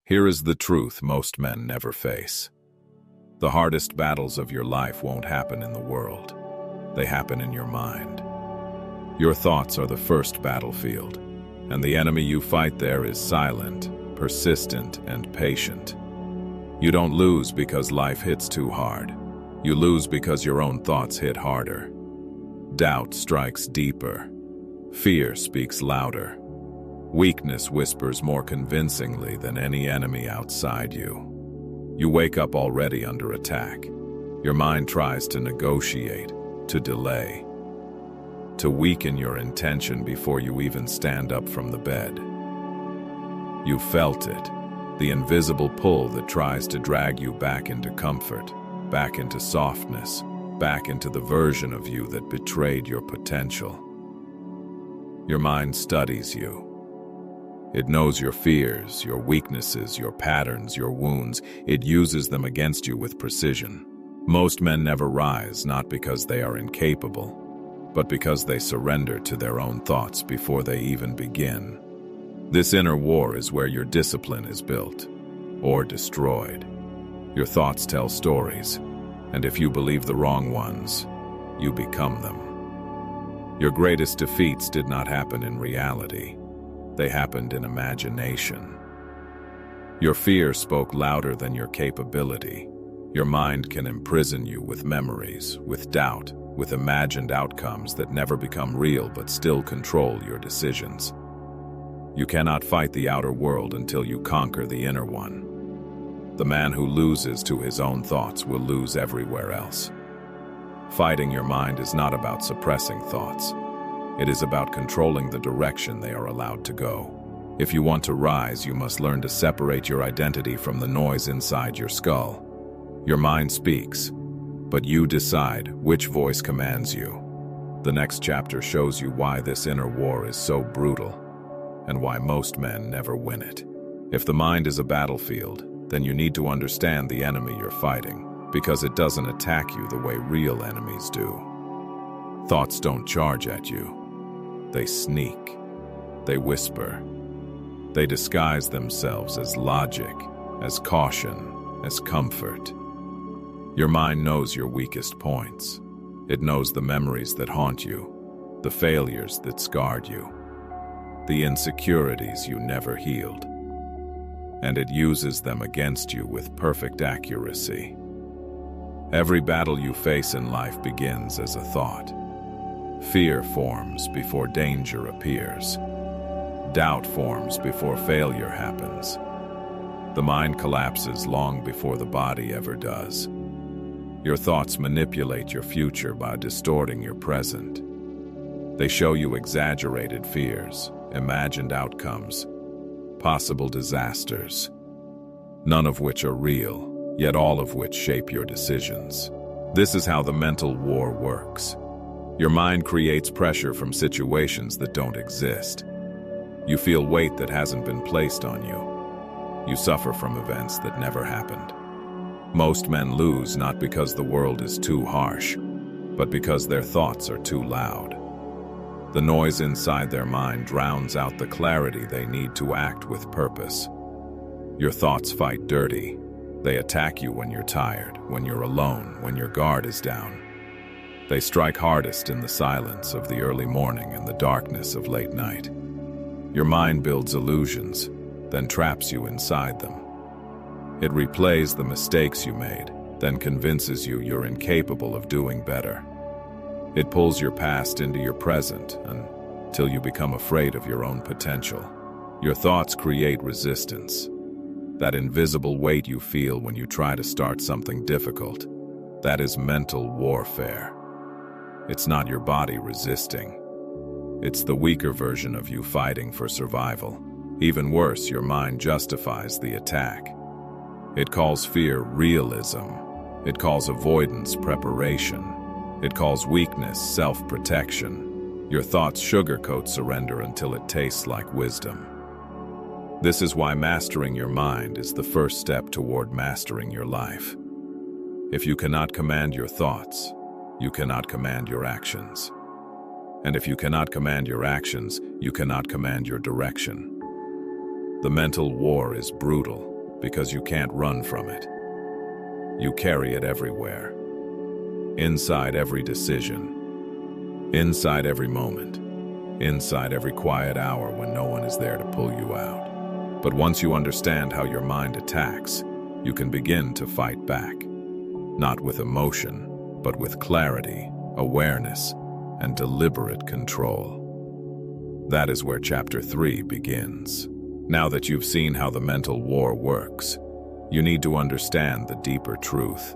Here is the truth most men never face. The hardest battles of your life won't happen in the world. They happen in your mind. Your thoughts are the first battlefield, and the enemy you fight there is silent, persistent, and patient. You don't lose because life hits too hard. You lose because your own thoughts hit harder. Doubt strikes deeper. Fear speaks louder. Weakness whispers more convincingly than any enemy outside you. You wake up already under attack. Your mind tries to negotiate, to delay, to weaken your intention before you even stand up from the bed. You felt it, the invisible pull that tries to drag you back into comfort, back into softness, back into the version of you that betrayed your potential. Your mind studies you. It knows your fears, your weaknesses, your patterns, your wounds. It uses them against you with precision. Most men never rise, not because they are incapable, but because they surrender to their own thoughts before they even begin. This inner war is where your discipline is built, or destroyed. Your thoughts tell stories, and if you believe the wrong ones, you become them. Your greatest defeats did not happen in reality. They happened in imagination. Your fear spoke louder than your capability. Your mind can imprison you with memories, with doubt, with imagined outcomes that never become real but still control your decisions. You cannot fight the outer world until you conquer the inner one. The man who loses to his own thoughts will lose everywhere else. Fighting your mind is not about suppressing thoughts. It is about controlling the direction they are allowed to go. If you want to rise, you must learn to separate your identity from the noise inside your skull. Your mind speaks, but you decide which voice commands you. The next chapter shows you why this inner war is so brutal, and why most men never win it. If the mind is a battlefield, then you need to understand the enemy you're fighting, because it doesn't attack you the way real enemies do. Thoughts don't charge at you. They sneak. They whisper. They disguise themselves as logic, as caution, as comfort. Your mind knows your weakest points. It knows the memories that haunt you, the failures that scarred you, the insecurities you never healed. And it uses them against you with perfect accuracy. Every battle you face in life begins as a thought. Fear forms before danger appears. Doubt forms before failure happens. The mind collapses long before the body ever does. Your thoughts manipulate your future by distorting your present. They show you exaggerated fears, imagined outcomes, possible disasters, none of which are real, yet all of which shape your decisions. This is how the mental war works. Your mind creates pressure from situations that don't exist. You feel weight that hasn't been placed on you. You suffer from events that never happened. Most men lose not because the world is too harsh, but because their thoughts are too loud. The noise inside their mind drowns out the clarity they need to act with purpose. Your thoughts fight dirty. They attack you when you're tired, when you're alone, when your guard is down. They strike hardest in the silence of the early morning and the darkness of late night. Your mind builds illusions, then traps you inside them. It replays the mistakes you made, then convinces you you're incapable of doing better. It pulls your past into your present until you become afraid of your own potential. Your thoughts create resistance. That invisible weight you feel when you try to start something difficult, that is mental warfare. It's not your body resisting. It's the weaker version of you fighting for survival. Even worse, your mind justifies the attack. It calls fear realism. It calls avoidance preparation. It calls weakness self-protection. Your thoughts sugarcoat surrender until it tastes like wisdom. This is why mastering your mind is the first step toward mastering your life. If you cannot command your thoughts, you cannot command your actions. And if you cannot command your actions, you cannot command your direction. The mental war is brutal. because you can't run from it. You carry it everywhere. Inside every decision. Inside every moment. Inside every quiet hour when no one is there to pull you out. But once you understand how your mind attacks, you can begin to fight back. Not with emotion, but with clarity, awareness, and deliberate control. That is where Chapter 3 begins. Now that you've seen how the mental war works, you need to understand the deeper truth.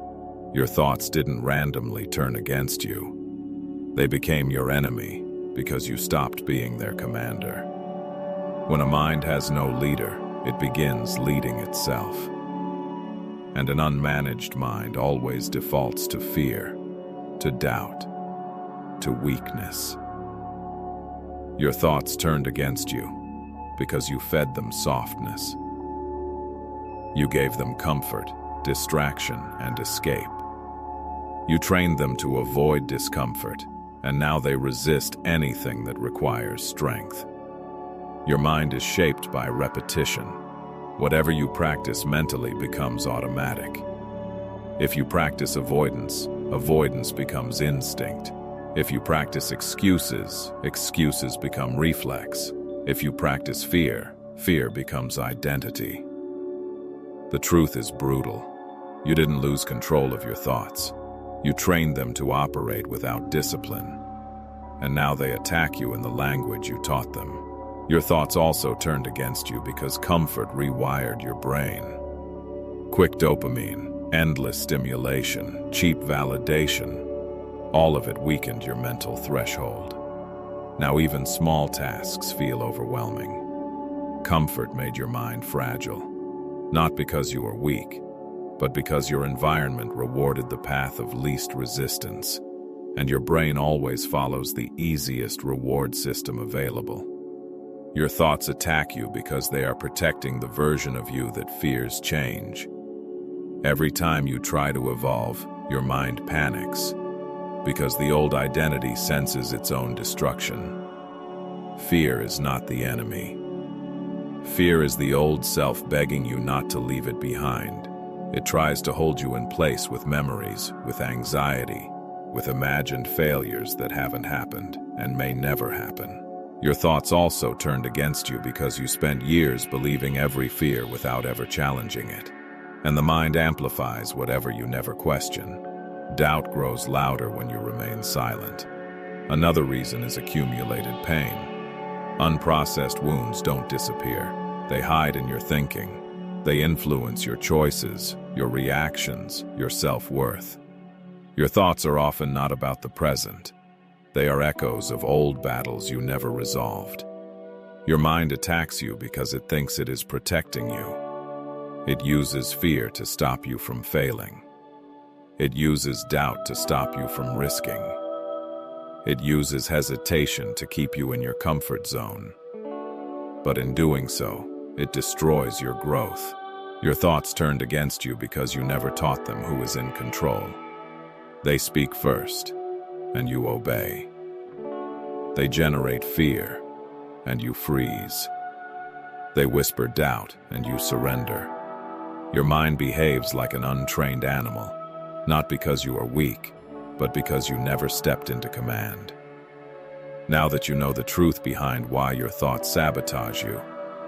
Your thoughts didn't randomly turn against you. They became your enemy because you stopped being their commander. When a mind has no leader, it begins leading itself. And an unmanaged mind always defaults to fear, to doubt, to weakness. Your thoughts turned against you because you fed them softness. You gave them comfort, distraction, and escape. You trained them to avoid discomfort, and now they resist anything that requires strength. Your mind is shaped by repetition. Whatever you practice mentally becomes automatic. If you practice avoidance, avoidance becomes instinct. If you practice excuses, excuses become reflex. If you practice fear, fear becomes identity. The truth is brutal. You didn't lose control of your thoughts. You trained them to operate without discipline. And now they attack you in the language you taught them. Your thoughts also turned against you because comfort rewired your brain. Quick dopamine, endless stimulation, cheap validation, all of it weakened your mental threshold. Now even small tasks feel overwhelming. Comfort made your mind fragile. Not because you were weak, but because your environment rewarded the path of least resistance, and your brain always follows the easiest reward system available. Your thoughts attack you because they are protecting the version of you that fears change. Every time you try to evolve, your mind panics, because the old identity senses its own destruction. Fear is not the enemy. Fear is the old self begging you not to leave it behind. It tries to hold you in place with memories, with anxiety, with imagined failures that haven't happened and may never happen. Your thoughts also turned against you because you spent years believing every fear without ever challenging it. And the mind amplifies whatever you never question. Doubt grows louder when you remain silent. Another reason is accumulated pain. Unprocessed wounds don't disappear. They hide in your thinking. They influence your choices, your reactions, your self-worth. Your thoughts are often not about the present. They are echoes of old battles you never resolved. Your mind attacks you because it thinks it is protecting you. It uses fear to stop you from failing. It uses doubt to stop you from risking. It uses hesitation to keep you in your comfort zone. But in doing so, it destroys your growth. Your thoughts turned against you because you never taught them who is in control. They speak first, and you obey. They generate fear, and you freeze. They whisper doubt, and you surrender. Your mind behaves like an untrained animal. Not because you are weak, but because you never stepped into command. Now that you know the truth behind why your thoughts sabotage you,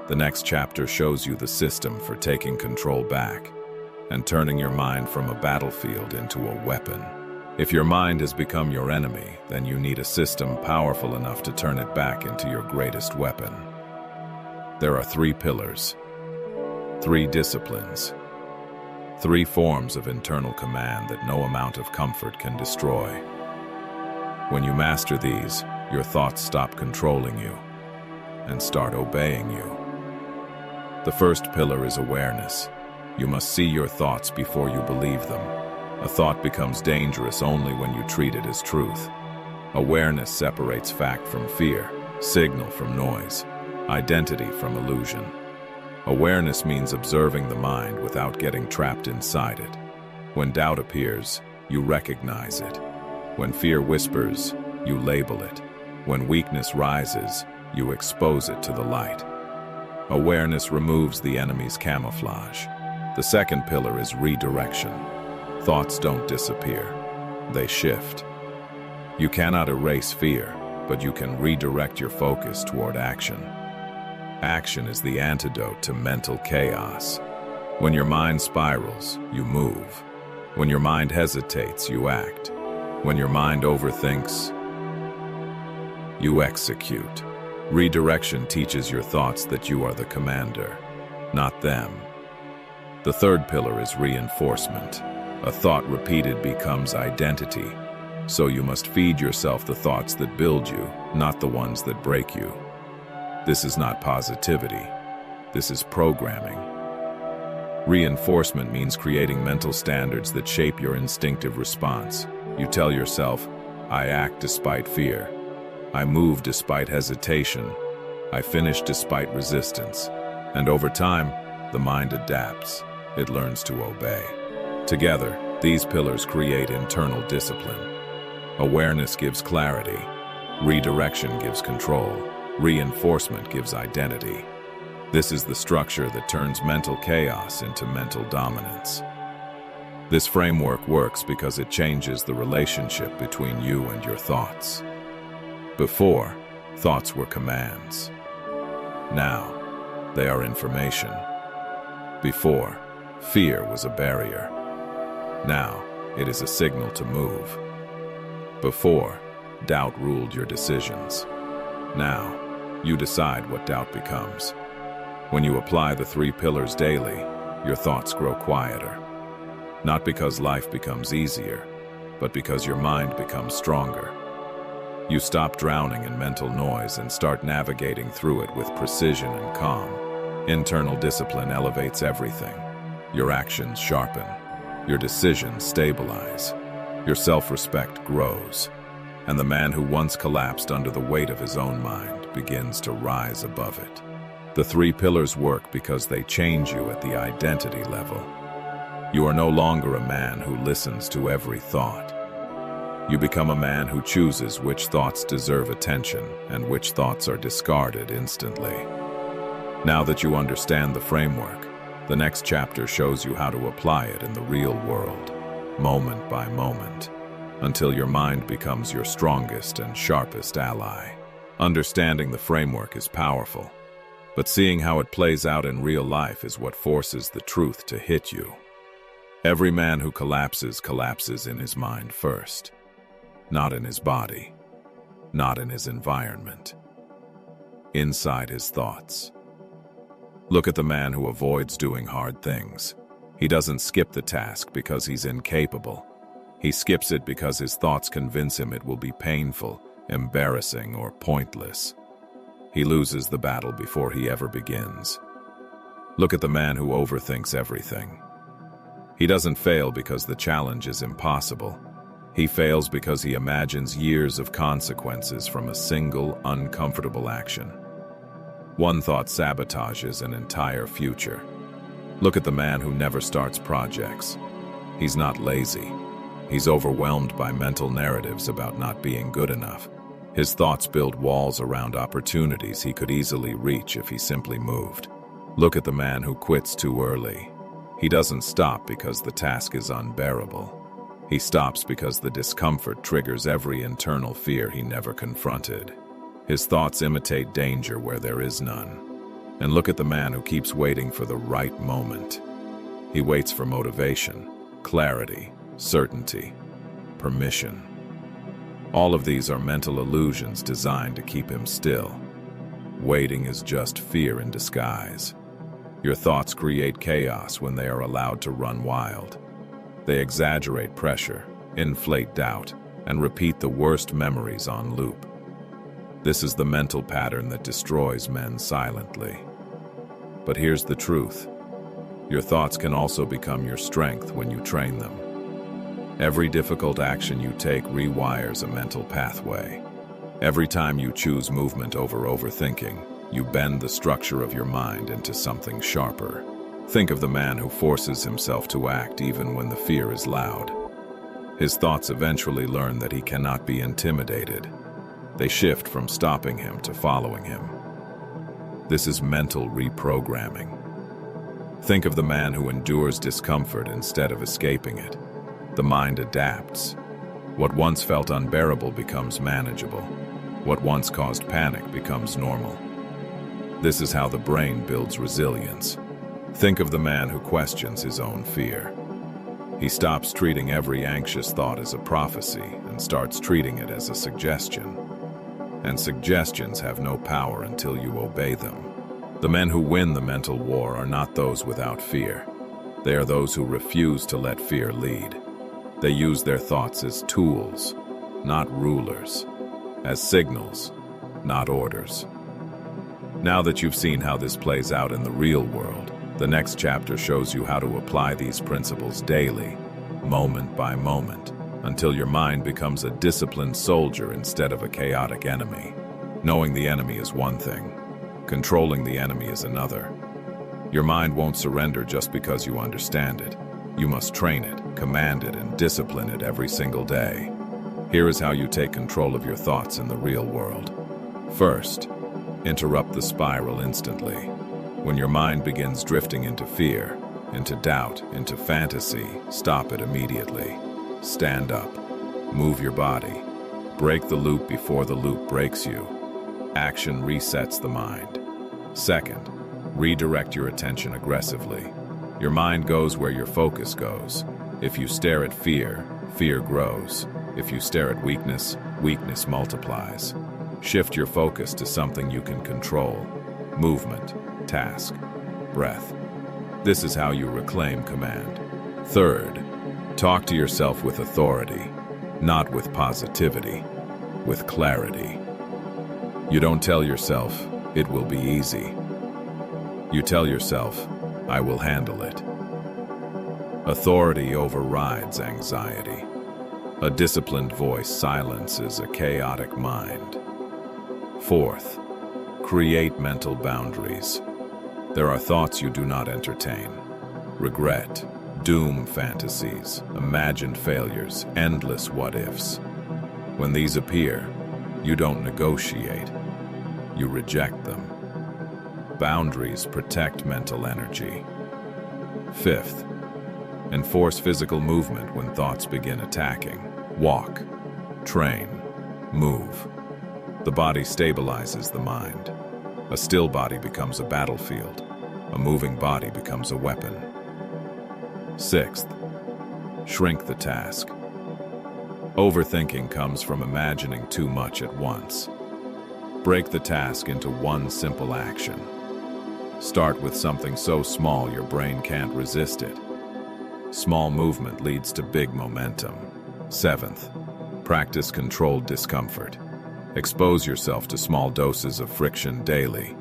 the next chapter shows you the system for taking control back and turning your mind from a battlefield into a weapon. If your mind has become your enemy, then you need a system powerful enough to turn it back into your greatest weapon. There are 3 pillars, 3 disciplines, 3 forms of internal command that no amount of comfort can destroy. When you master these, your thoughts stop controlling you and start obeying you. The first pillar is awareness. You must see your thoughts before you believe them. A thought becomes dangerous only when you treat it as truth. Awareness separates fact from fear, signal from noise, identity from illusion. Awareness means observing the mind without getting trapped inside it. When doubt appears, you recognize it. When fear whispers, you label it. When weakness rises, you expose it to the light. Awareness removes the enemy's camouflage. The second pillar is redirection. Thoughts don't disappear, they shift. You cannot erase fear, but you can redirect your focus toward action. Action is the antidote to mental chaos. When your mind spirals, you move. When your mind hesitates, you act. When your mind overthinks, you execute. Redirection teaches your thoughts that you are the commander, not them. The third pillar is reinforcement. A thought repeated becomes identity. So you must feed yourself the thoughts that build you, not the ones that break you. This is not positivity. This is programming. Reinforcement means creating mental standards that shape your instinctive response. You tell yourself, I act despite fear. I move despite hesitation. I finish despite resistance. And over time, the mind adapts. It learns to obey. Together, these pillars create internal discipline. Awareness gives clarity. Redirection gives control. Reinforcement gives identity. This is the structure that turns mental chaos into mental dominance. This framework works because it changes the relationship between you and your thoughts. Before, thoughts were commands. Now, they are information. Before, fear was a barrier. Now, it is a signal to move. Before, doubt ruled your decisions. Now, you decide what doubt becomes. When you apply the three pillars daily, your thoughts grow quieter. Not because life becomes easier, but because your mind becomes stronger. You stop drowning in mental noise and start navigating through it with precision and calm. Internal discipline elevates everything. Your actions sharpen. Your decisions stabilize. Your self-respect grows. And the man who once collapsed under the weight of his own mind begins to rise above it. The three pillars work because they change you at the identity level. You are no longer a man who listens to every thought. You become a man who chooses which thoughts deserve attention and which thoughts are discarded instantly. Now that you understand the framework, the next chapter shows you how to apply it in the real world, moment by moment, until your mind becomes your strongest and sharpest ally. Understanding the framework is powerful, but seeing how it plays out in real life is what forces the truth to hit you. Every man who collapses in his mind first, not in his body, not in his environment, inside his thoughts. Look at the man who avoids doing hard things. He doesn't skip the task because he's incapable. He skips it because his thoughts convince him it will be painful, embarrassing, or pointless. He loses the battle before he ever begins. Look at the man who overthinks everything. He doesn't fail because the challenge is impossible. He fails because he imagines years of consequences from a single, uncomfortable action. One thought sabotages an entire future. Look at the man who never starts projects. He's not lazy. He's overwhelmed by mental narratives about not being good enough. His thoughts build walls around opportunities he could easily reach if he simply moved. Look at the man who quits too early. He doesn't stop because the task is unbearable. He stops because the discomfort triggers every internal fear he never confronted. His thoughts imitate danger where there is none. And look at the man who keeps waiting for the right moment. He waits for motivation, clarity, certainty, permission. All of these are mental illusions designed to keep him still. Waiting is just fear in disguise. Your thoughts create chaos when they are allowed to run wild. They exaggerate pressure, inflate doubt, and repeat the worst memories on loop. This is the mental pattern that destroys men silently. But here's the truth. Your thoughts can also become your strength when you train them. Every difficult action you take rewires a mental pathway. Every time you choose movement over overthinking, you bend the structure of your mind into something sharper. Think of the man who forces himself to act even when the fear is loud. His thoughts eventually learn that he cannot be intimidated. They shift from stopping him to following him. This is mental reprogramming. Think of the man who endures discomfort instead of escaping it. The mind adapts. What once felt unbearable becomes manageable. What once caused panic becomes normal. This is how the brain builds resilience. Think of the man who questions his own fear. He stops treating every anxious thought as a prophecy and starts treating it as a suggestion. And suggestions have no power until you obey them. The men who win the mental war are not those without fear. They are those who refuse to let fear lead. They use their thoughts as tools, not rulers, as signals, not orders. Now that you've seen how this plays out in the real world, the next chapter shows you how to apply these principles daily, moment by moment, until your mind becomes a disciplined soldier instead of a chaotic enemy. Knowing the enemy is one thing. Controlling the enemy is another. Your mind won't surrender just because you understand it. You must train it, command it, and discipline it every single day. Here is how you take control of your thoughts in the real world. First, interrupt the spiral instantly. When your mind begins drifting into fear, into doubt, into fantasy, stop it immediately. Stand up. Move your body. Break the loop before the loop breaks you. Action resets the mind. Second, redirect your attention aggressively. Your mind goes where your focus goes. If you stare at fear, fear grows. If you stare at weakness, weakness multiplies. Shift your focus to something you can control. Movement, task, breath. This is how you reclaim command. Third, talk to yourself with authority, not with positivity, with clarity. You don't tell yourself, it will be easy. You tell yourself, I will handle it. Authority overrides anxiety. A disciplined voice silences a chaotic mind. Fourth, create mental boundaries. There are thoughts you do not entertain. Regret, doom fantasies, imagined failures, endless what-ifs. When these appear, you don't negotiate. You reject them. Boundaries protect mental energy. Fifth, enforce physical movement when thoughts begin attacking. Walk, train, move. The body stabilizes the mind. A still body becomes a battlefield. A moving body becomes a weapon. Sixth, shrink the task. Overthinking comes from imagining too much at once. Break the task into one simple action. Start with something so small your brain can't resist it. Small movement leads to big momentum. Seventh, practice controlled discomfort. Expose yourself to small doses of friction daily.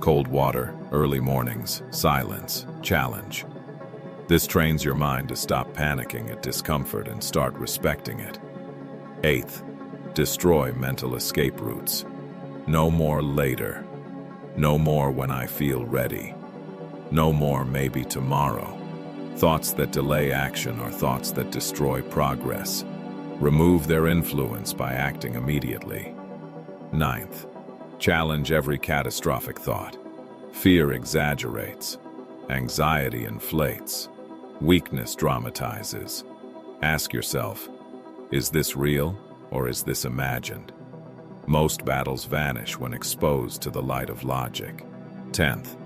Cold water, early mornings, silence, challenge. This trains your mind to stop panicking at discomfort and start respecting it. Eighth, destroy mental escape routes. No more later. No more when I feel ready. No more maybe tomorrow. Thoughts that delay action are thoughts that destroy progress. Remove their influence by acting immediately. Ninth, challenge every catastrophic thought. Fear exaggerates. Anxiety inflates. Weakness dramatizes. Ask yourself, is this real or is this imagined? Most battles vanish when exposed to the light of logic. 10th,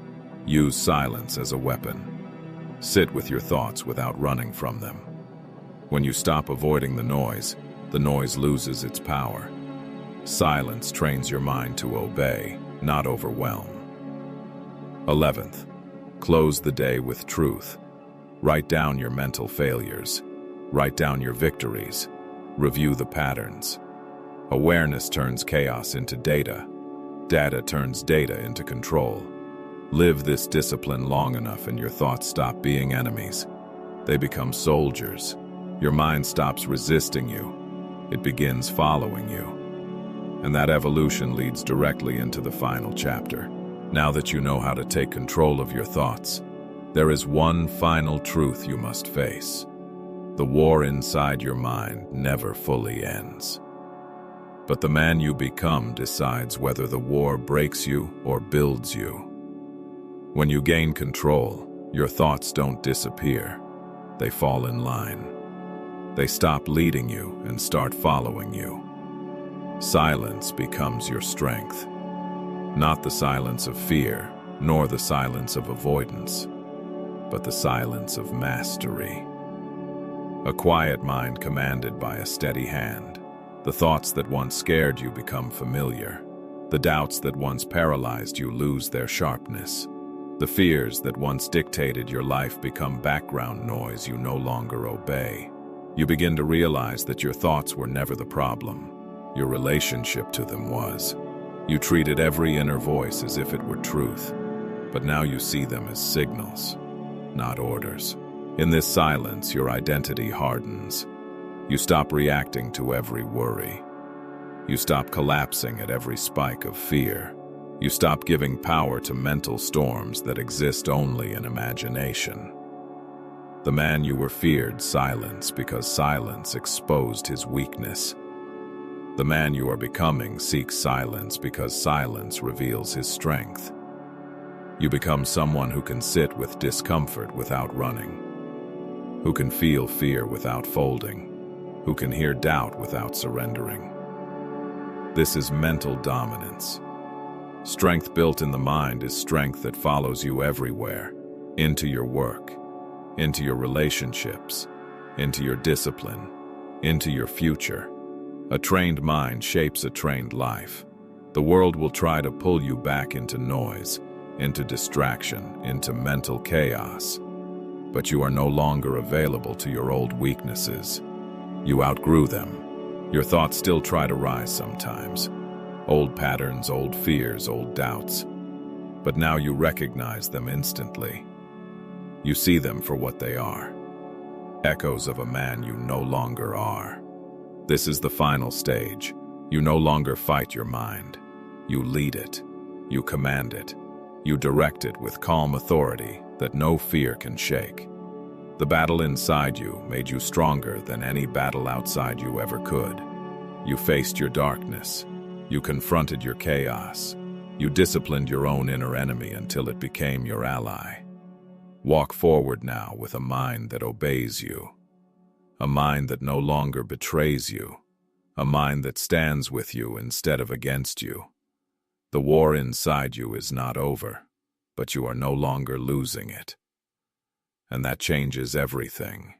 use silence as a weapon. Sit with your thoughts without running from them. When you stop avoiding the noise loses its power. Silence trains your mind to obey, not overwhelm. 11th, close the day with truth. Write down your mental failures. Write down your victories. Review the patterns. Awareness turns chaos into data. Data turns data into control. Live this discipline long enough and your thoughts stop being enemies. They become soldiers. Your mind stops resisting you. It begins following you. And that evolution leads directly into the final chapter. Now that you know how to take control of your thoughts, there is one final truth you must face. The war inside your mind never fully ends. But the man you become decides whether the war breaks you or builds you. When you gain control, Your thoughts don't disappear. They fall in line. They stop leading you and start following you. Silence becomes your strength. Not the silence of fear, nor the silence of avoidance, but the silence of mastery. A quiet mind commanded by a steady hand. The thoughts that once scared you become familiar. The doubts that once paralyzed you lose their sharpness. The fears that once dictated your life become background noise you no longer obey. You begin to realize that your thoughts were never the problem. Your relationship to them was. You treated every inner voice as if it were truth, but now you see them as signals, not orders. In this silence, your identity hardens. You stop reacting to every worry. You stop collapsing at every spike of fear. You stop giving power to mental storms that exist only in imagination. The man you were feared silenced because silence exposed his weakness. The man you are becoming seeks silence because silence reveals his strength. You become someone who can sit with discomfort without running, who can feel fear without folding, who can hear doubt without surrendering. This is mental dominance. Strength built in the mind is strength that follows you everywhere, into your work, into your relationships, into your discipline, into your future. A trained mind shapes a trained life. The world will try to pull you back into noise, into distraction, into mental chaos. But you are no longer available to your old weaknesses. You outgrew them. Your thoughts still try to rise sometimes. Old patterns, old fears, old doubts. But now you recognize them instantly. You see them for what they are. Echoes of a man you no longer are. This is the final stage. You no longer fight your mind. You lead it. You command it. You direct it with calm authority that no fear can shake. The battle inside you made you stronger than any battle outside you ever could. You faced your darkness. You confronted your chaos. You disciplined your own inner enemy until it became your ally. Walk forward now with a mind that obeys you. A mind that no longer betrays you. A mind that stands with you instead of against you. The war inside you is not over, but you are no longer losing it. And that changes everything.